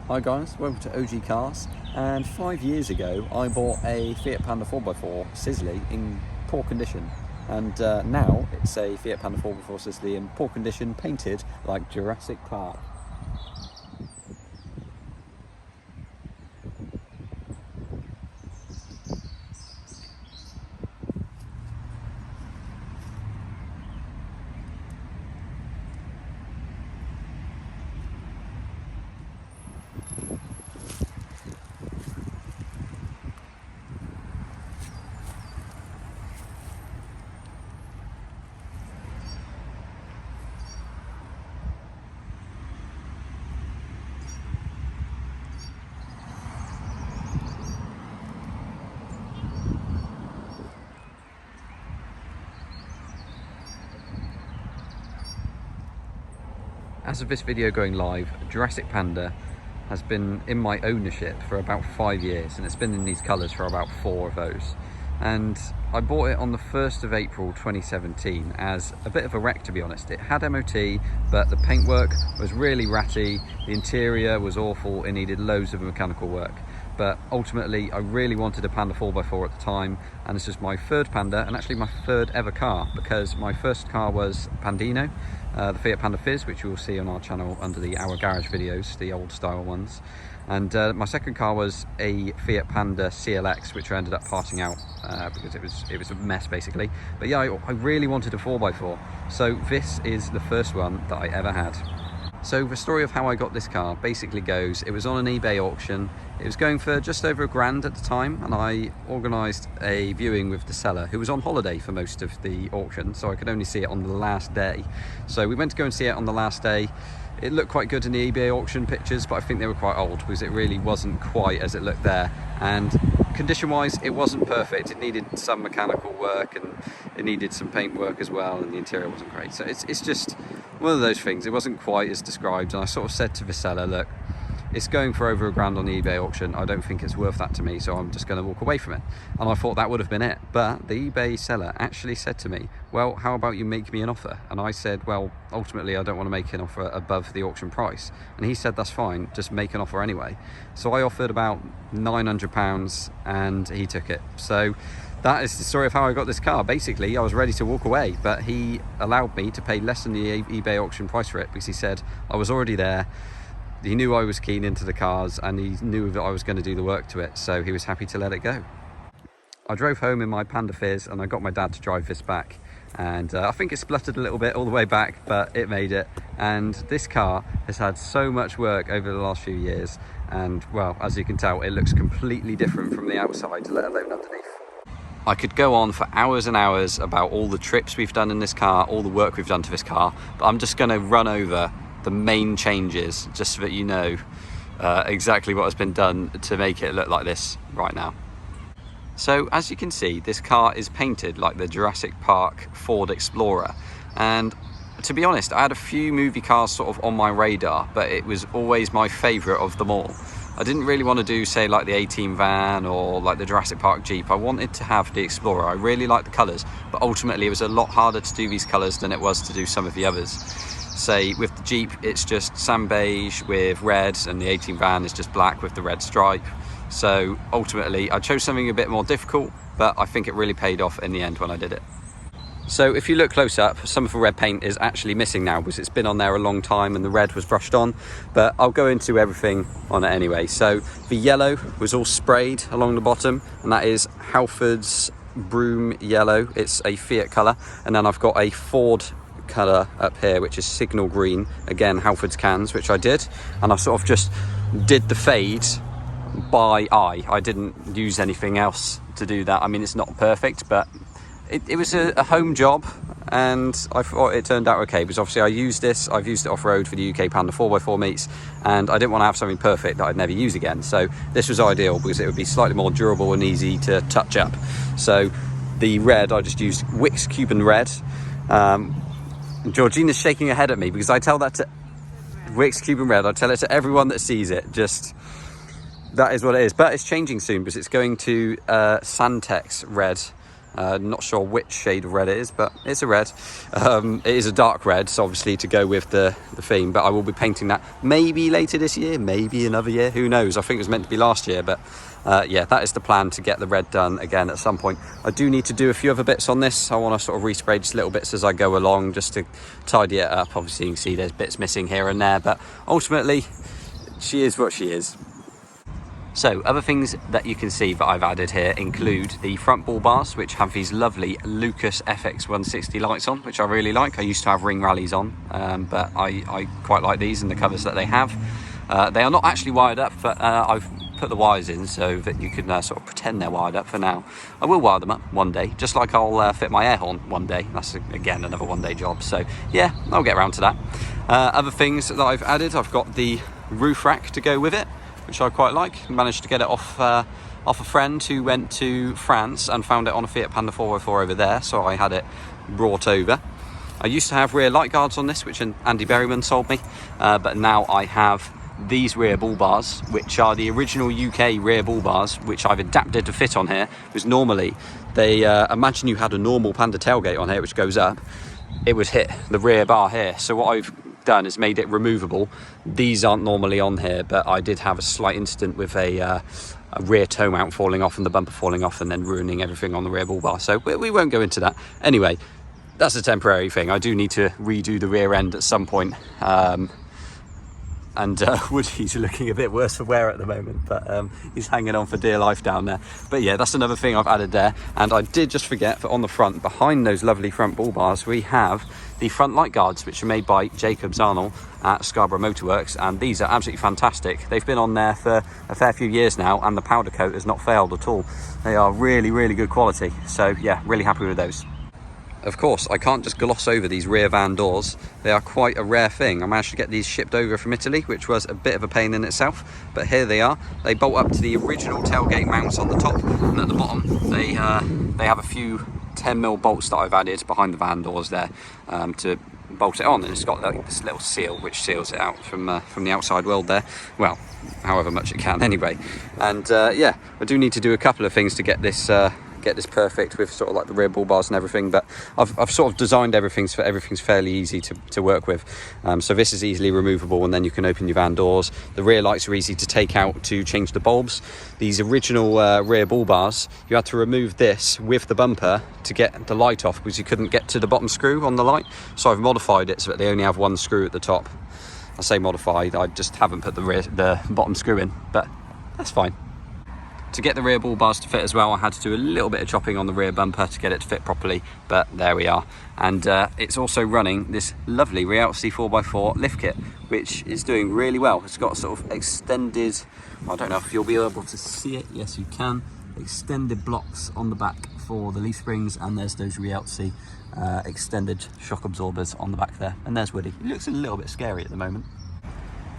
Hi guys, welcome to OG Cars. And 5 years ago I bought a Fiat Panda 4x4 Sisley in poor condition, and now it's a Fiat Panda 4x4 Sisley in poor condition, painted like Jurassic Park. As of this video going live, Jurassic Panda has been in my ownership for about 5 years, and it's been in these colours for about 4 of those. And I bought it on the 1st of April 2017 as a bit of a wreck, to be honest. It had MOT, but the paintwork was really ratty, the interior was awful, it needed loads of mechanical work. But ultimately I really wanted a Panda 4x4 at the time, and this is my third Panda, and actually my third ever car, because my first car was Pandino, the Fiat Panda Fizz, which you will see on our channel under the Our Garage videos, the old style ones. And my second car was a Fiat Panda CLX, which I ended up parting out because it was a mess basically. But yeah, I really wanted a 4x4, so this is the first one that I ever had. So the story of how I got this car basically goes, it was on an eBay auction. It was going for just over £1,000 at the time, and I organised a viewing with the seller, who was on holiday for most of the auction, so I could only see it on the last day. So we went to go and see it on the last day. It looked quite good in the eBay auction pictures, but I think they were quite old because it really wasn't quite as it looked there. And condition-wise, it wasn't perfect. It needed some mechanical work, and it needed some paint work as well, and the interior wasn't great. So it's just one of those things. It wasn't quite as described, and I sort of said to the seller, look, it's going for over £1,000 on the eBay auction. I don't think it's worth that to me, so I'm just going to walk away from it. And I thought that would have been it. But the eBay seller actually said to me, well, how about you make me an offer? And I said, well, ultimately I don't want to make an offer above the auction price. And he said, that's fine, just make an offer anyway. So I offered about £900 and he took it. So that is the story of how I got this car. Basically, I was ready to walk away, but he allowed me to pay less than the eBay auction price for it, because he said I was already there. He knew I was keen into the cars, and he knew that I was going to do the work to it, so he was happy to let it go. I drove home in my Panda Fizz, and I got my dad to drive this back, and I think it spluttered a little bit all the way back, but it made it. And this car has had so much work over the last few years, and well, as you can tell, it looks completely different from the outside, let alone underneath. I could go on for hours and hours about all the trips we've done in this car, all the work we've done to this car, but I'm just going to run over the main changes just so that you know exactly what has been done to make it look like this right now. So as you can see, this car is painted like the Jurassic Park Ford Explorer, and to be honest, I had a few movie cars sort of on my radar, but it was always my favourite of them all. I didn't really want to do, say, like the A-Team van or like the Jurassic Park Jeep. I wanted to have the Explorer. I really liked the colours, but ultimately it was a lot harder to do these colours than it was to do some of the others. Say with the Jeep, it's just sand beige with red, and the A-Team van is just black with the red stripe. So ultimately I chose something a bit more difficult, but I think it really paid off in the end when I did it. So if you look close up, some of the red paint is actually missing now because it's been on there a long time and the red was brushed on, but I'll go into everything on it anyway. So the yellow was all sprayed along the bottom, and that is Halford's Broom Yellow. It's a Fiat colour. And then I've got a Ford colour up here, which is Signal Green, again Halford's cans, which I did, and I sort of just did the fade by eye. I didn't use anything else to do that. I mean, it's not perfect, but it was a home job, and I thought it turned out okay, because obviously I've used it off-road for the UK Panda 4x4 meets, and I didn't want to have something perfect that I'd never use again. So this was ideal because it would be slightly more durable and easy to touch up. So the red, I just used Wix Cuban Red. Georgina's shaking her head at me because I tell that to Wix Cuban Red, I tell it to everyone that sees it, just that is what it is. But it's changing soon because it's going to Santex Red, Not sure which shade of red it is, but it's a red. It is a dark red, so obviously to go with the theme, but I will be painting that maybe later this year, maybe another year, who knows. I think it was meant to be last year, but yeah, that is the plan, to get the red done again at some point. I do need to do a few other bits on this. I want to sort of respray just little bits as I go along, just to tidy it up. Obviously you can see there's bits missing here and there, but ultimately she is what she is. So other things that you can see that I've added here include the front ball bars, which have these lovely Lucas FX 160 lights on, which I really like. I used to have ring rallies on, but I quite like these and the colours that they have. They are not actually wired up, but I've put the wires in so that you can sort of pretend they're wired up for now. I will wire them up one day, just like I'll fit my air horn one day. That's again another one-day job, so yeah, I'll get around to that. Other things that I've added, I've got the roof rack to go with it, which I quite like. Managed to get it off a friend who went to France and found it on a Fiat Panda 404 over there, so I had it brought over. I used to have rear light guards on this, which Andy Berryman sold me, but now I have these rear bull bars, which are the original UK rear bull bars, which I've adapted to fit on here, because normally they imagine you had a normal Panda tailgate on here which goes up, it would hit the rear bar here. So what I've done is made it removable. These aren't normally on here, but I did have a slight incident with a rear toe mount falling off and the bumper falling off and then ruining everything on the rear bull bar, so we won't go into that. Anyway, that's a temporary thing. I do need to redo the rear end at some point, and Woody's looking a bit worse for wear at the moment, but he's hanging on for dear life down there. But yeah, that's another thing I've added there. And I did just forget that on the front, behind those lovely front bull bars, we have the front light guards, which are made by Jacobs Arnold at Scarborough Motorworks, and these are absolutely fantastic. They've been on there for a fair few years now, and the powder coat has not failed at all. They are really, really good quality, so yeah, really happy with those. Of course, I can't just gloss over these rear van doors. They are quite a rare thing. I managed to get these shipped over from Italy, which was a bit of a pain in itself, but here they are. They bolt up to the original tailgate mounts on the top, and at the bottom they have a few 10mm bolts that I've added behind the van doors there to bolt it on, and it's got like this little seal which seals it out from the outside world there. Well, however much it can anyway. And yeah, I do need to do a couple of things to get this perfect with sort of like the rear bull bars and everything, but I've sort of designed everything's fairly easy to work with. So this is easily removable, and then you can open your van doors. The rear lights are easy to take out to change the bulbs. These original rear bull bars, you had to remove this with the bumper to get the light off, because you couldn't get to the bottom screw on the light. So I've modified it so that they only have one screw at the top. I say modified, I just haven't put the bottom screw in, but that's fine. To get the rear bull bars to fit as well, I had to do a little bit of chopping on the rear bumper to get it to fit properly, but there we are. And it's also running this lovely Realty 4x4 lift kit, which is doing really well. It's got sort of extended, I don't know if you'll be able to see it, yes you can, extended blocks on the back for the leaf springs, and there's those Realty extended shock absorbers on the back there. And there's Woody. He looks a little bit scary at the moment.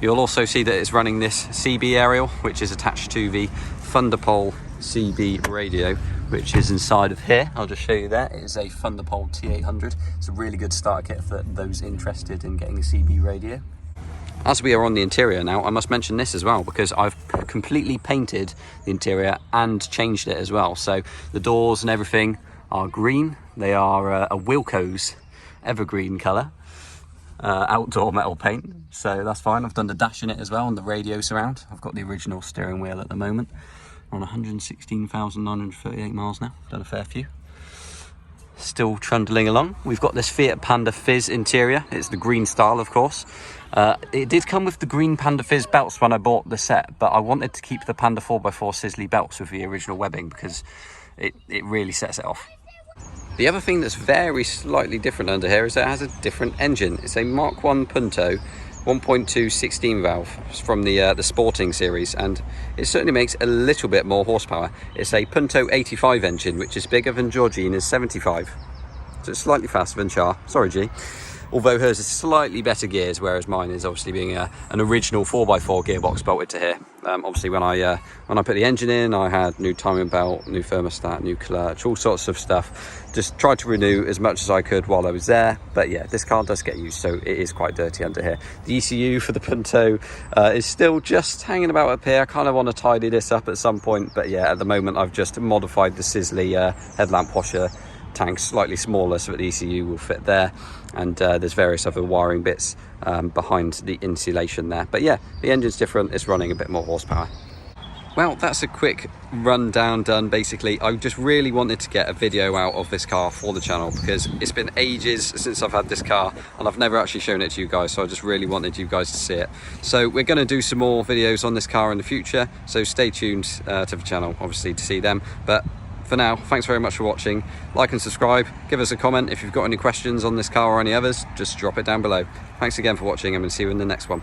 You'll also see that it's running this CB aerial, which is attached to the Thunderpole CB radio, which is inside of here. I'll just show you there. It is a Thunderpole T800. It's a really good starter kit for those interested in getting a CB radio. As we are on the interior now, I must mention this as well, because I've completely painted the interior and changed it as well. So the doors and everything are green. They are a Wilko's evergreen colour. Outdoor metal paint, so that's fine. I've done the dash in it as well, and the radio surround. I've got the original steering wheel at the moment. We're on 116,938 miles now. Done a fair few. Still trundling along. We've got this Fiat Panda Fizz interior. It's the green style, of course. It did come with the green Panda Fizz belts when I bought the set, but I wanted to keep the Panda 4x4 Sisley belts with the original webbing, because it really sets it off. The other thing that's very slightly different under here is that it has a different engine. It's a Mark 1 Punto 1.2 16 valve from the Sporting series, and it certainly makes a little bit more horsepower. It's a Punto 85 engine, which is bigger than Georgina's 75. So it's slightly faster than Char. Sorry, G. although hers is slightly better gears, whereas mine is obviously being an original 4x4 gearbox bolted to here. Obviously when I put the engine in, I had new timing belt, new thermostat, new clutch, all sorts of stuff. Just tried to renew as much as I could while I was there. But yeah, this car does get used, so it is quite dirty under here. The ECU for the Punto is still just hanging about up here. I kind of want to tidy this up at some point, but yeah, at the moment I've just modified the Sisley headlamp washer tank slightly smaller so that the ECU will fit there, and there's various other wiring bits behind the insulation there. But yeah, the engine's different, it's running a bit more horsepower. Well, that's a quick rundown done. Basically, I just really wanted to get a video out of this car for the channel because it's been ages since I've had this car and I've never actually shown it to you guys, so I just really wanted you guys to see it. So we're going to do some more videos on this car in the future, so stay tuned to the channel obviously to see them. But for now, thanks very much for watching. Like and subscribe, give us a comment if you've got any questions on this car or any others, just drop it down below. Thanks again for watching, and we'll see you in the next one.